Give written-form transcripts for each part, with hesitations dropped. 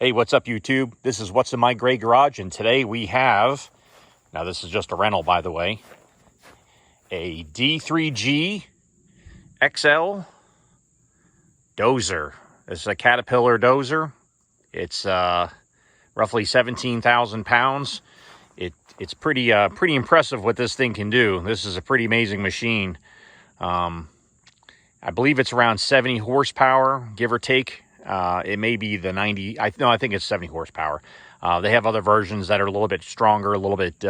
Hey, what's up, YouTube? This is What's in My Gray Garage, and today we have, now this is just a rental, by the way, a D3G XL dozer. This is a Caterpillar dozer. It's roughly 17,000 pounds. It's pretty impressive what this thing can do. This is a pretty amazing machine. I believe it's around 70 horsepower, give or take. It may be the 90. I think it's 70 horsepower. They have other versions that are a little bit stronger, a little bit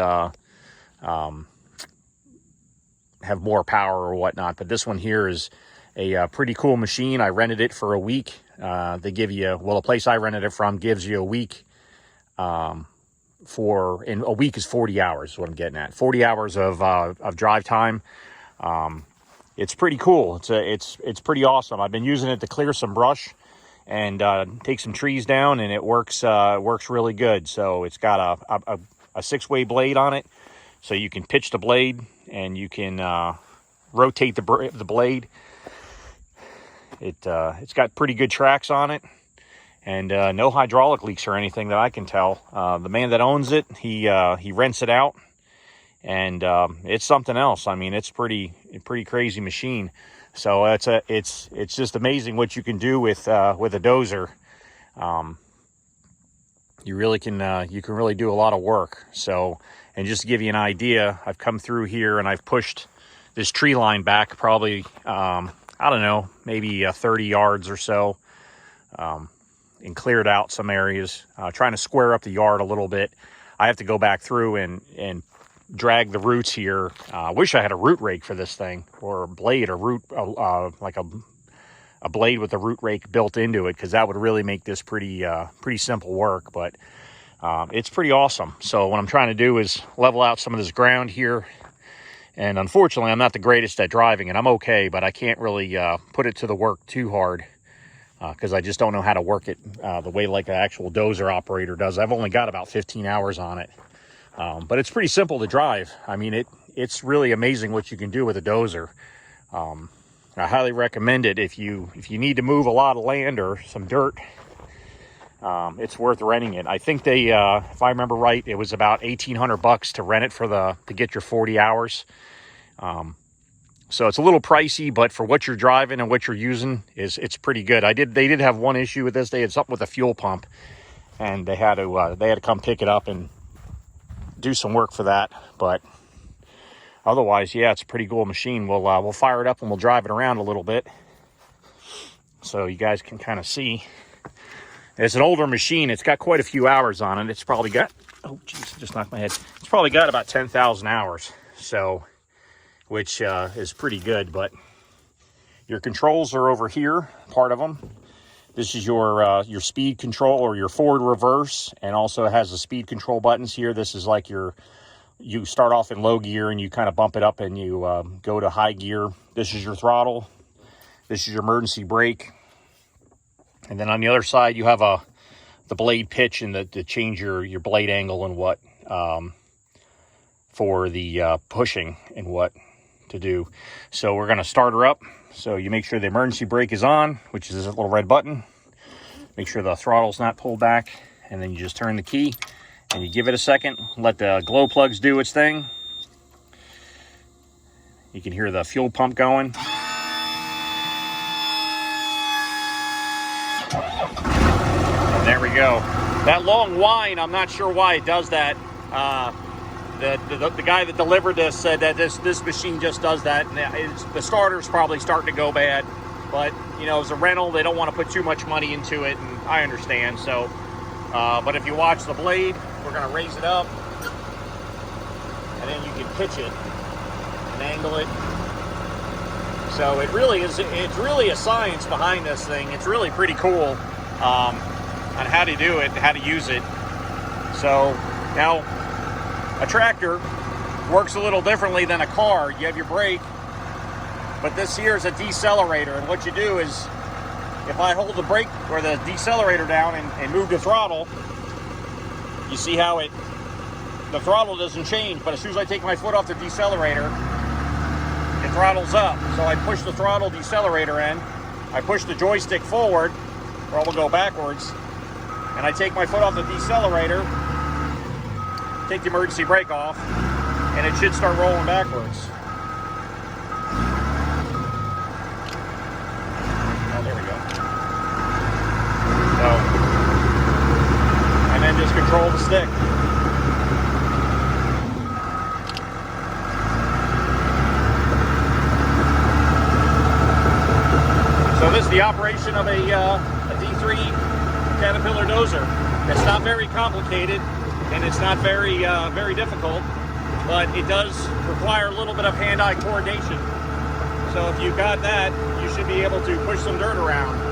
have more power or whatnot. But this one here is a pretty cool machine. I rented it for a week. They give you, well, the place I rented it from gives you a week. And a week is 40 hours. Is what I'm getting at. 40 hours of drive time. It's pretty cool. It's pretty awesome. I've been using it to clear some brush and take some trees down, and it works really good. So it's got a 6-way blade on it, so you can pitch the blade and you can rotate the blade. It's got pretty good tracks on it, and no hydraulic leaks or anything that I can tell. The man that owns it, he rents it out, and it's something else. I mean, it's pretty crazy machine. So it's just amazing what you can do with a dozer. You really can you can really do a lot of work. So, and just to give you an idea, I've come through here and I've pushed this tree line back probably I don't know, maybe 30 yards or so, and cleared out some areas, trying to square up the yard a little bit. I have to go back through and drag the roots here. I wish I had a root rake for this thing, or a blade, or like a blade with a root rake built into it, because that would really make this pretty simple work. But it's pretty awesome. So what I'm trying to do is level out some of this ground here, and unfortunately I'm not the greatest at driving, and I'm okay, but I can't really put it to the work too hard, because I just don't know how to work it the way like an actual dozer operator does. I've only got about 15 hours on it. But it's pretty simple to drive. I mean, it's really amazing what you can do with a dozer. I highly recommend it if you need to move a lot of land or some dirt. It's worth renting it. I think they, if I remember right, it was about $1,800 to rent it to get your 40 hours. So it's a little pricey, but for what you're driving and what you're using, it's pretty good. They did have one issue with this. They had something with a fuel pump, and they had to come pick it up and do some work for that. But otherwise, yeah, it's a pretty cool machine. We'll fire it up and we'll drive it around a little bit so you guys can kind of see. It's an older machine. It's got quite a few hours on it. It's probably got, oh geez, just knocked my head. It's probably got about 10,000 hours, so, which is pretty good. But your controls are over here, part of them. This is your speed control, or your forward, reverse, and also it has the speed control buttons here. This is like you start off in low gear and you kind of bump it up and you go to high gear. This is your throttle. This is your emergency brake. And then on the other side, you have the blade pitch and to change your blade angle and what for the pushing and what to do. So we're going to start her up. So you make sure the emergency brake is on, which is this little red button. Make sure the throttle's not pulled back, and then you just turn the key and you give it a second. Let the glow plugs do its thing. You can hear the fuel pump going. And there we go. That long whine, I'm not sure why it does that. The guy that delivered this said that this machine just does that. And the starter's probably starting to go bad, but you know, as a rental, they don't want to put too much money into it, and I understand. So, but if you watch the blade, we're going to raise it up, and then you can pitch it and angle it. So it really is. It's really a science behind this thing. It's really pretty cool on how to do it, how to use it. So now, a tractor works a little differently than a car. You have your brake, but this here is a decelerator. And what you do is, if I hold the brake or the decelerator down and move the throttle, you see how the throttle doesn't change. But as soon as I take my foot off the decelerator, it throttles up. So I push the throttle decelerator in, I push the joystick forward, or it will go backwards, and I take my foot off the decelerator, take the emergency brake off, and it should start rolling backwards. Oh, there we go. So, and then just control the stick. So this is the operation of a D3 Caterpillar dozer. It's not very complicated, and it's not very very difficult, but it does require a little bit of hand-eye coordination. So if you've got that, you should be able to push some dirt around.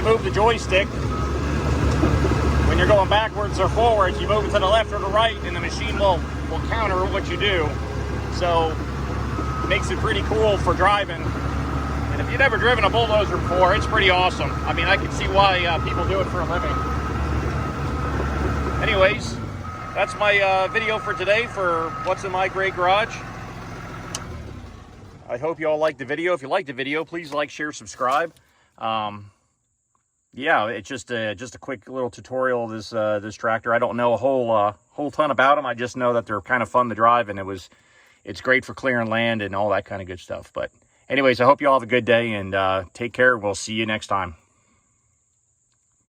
Move the joystick when you're going backwards or forwards. You move it to the left or the right, and the machine will counter what you do. So it makes it pretty cool for driving. And if you've never driven a bulldozer before, it's pretty awesome. I mean, I can see why people do it for a living. Anyways, that's my video for today for what's in my great garage. I hope you all liked the video. If you liked the video, please like, share, subscribe. Yeah, it's just a quick little tutorial of this tractor. I don't know a whole ton about them. I just know that they're kind of fun to drive, and it's great for clearing land and all that kind of good stuff. But anyways, I hope you all have a good day, and take care. We'll see you next time.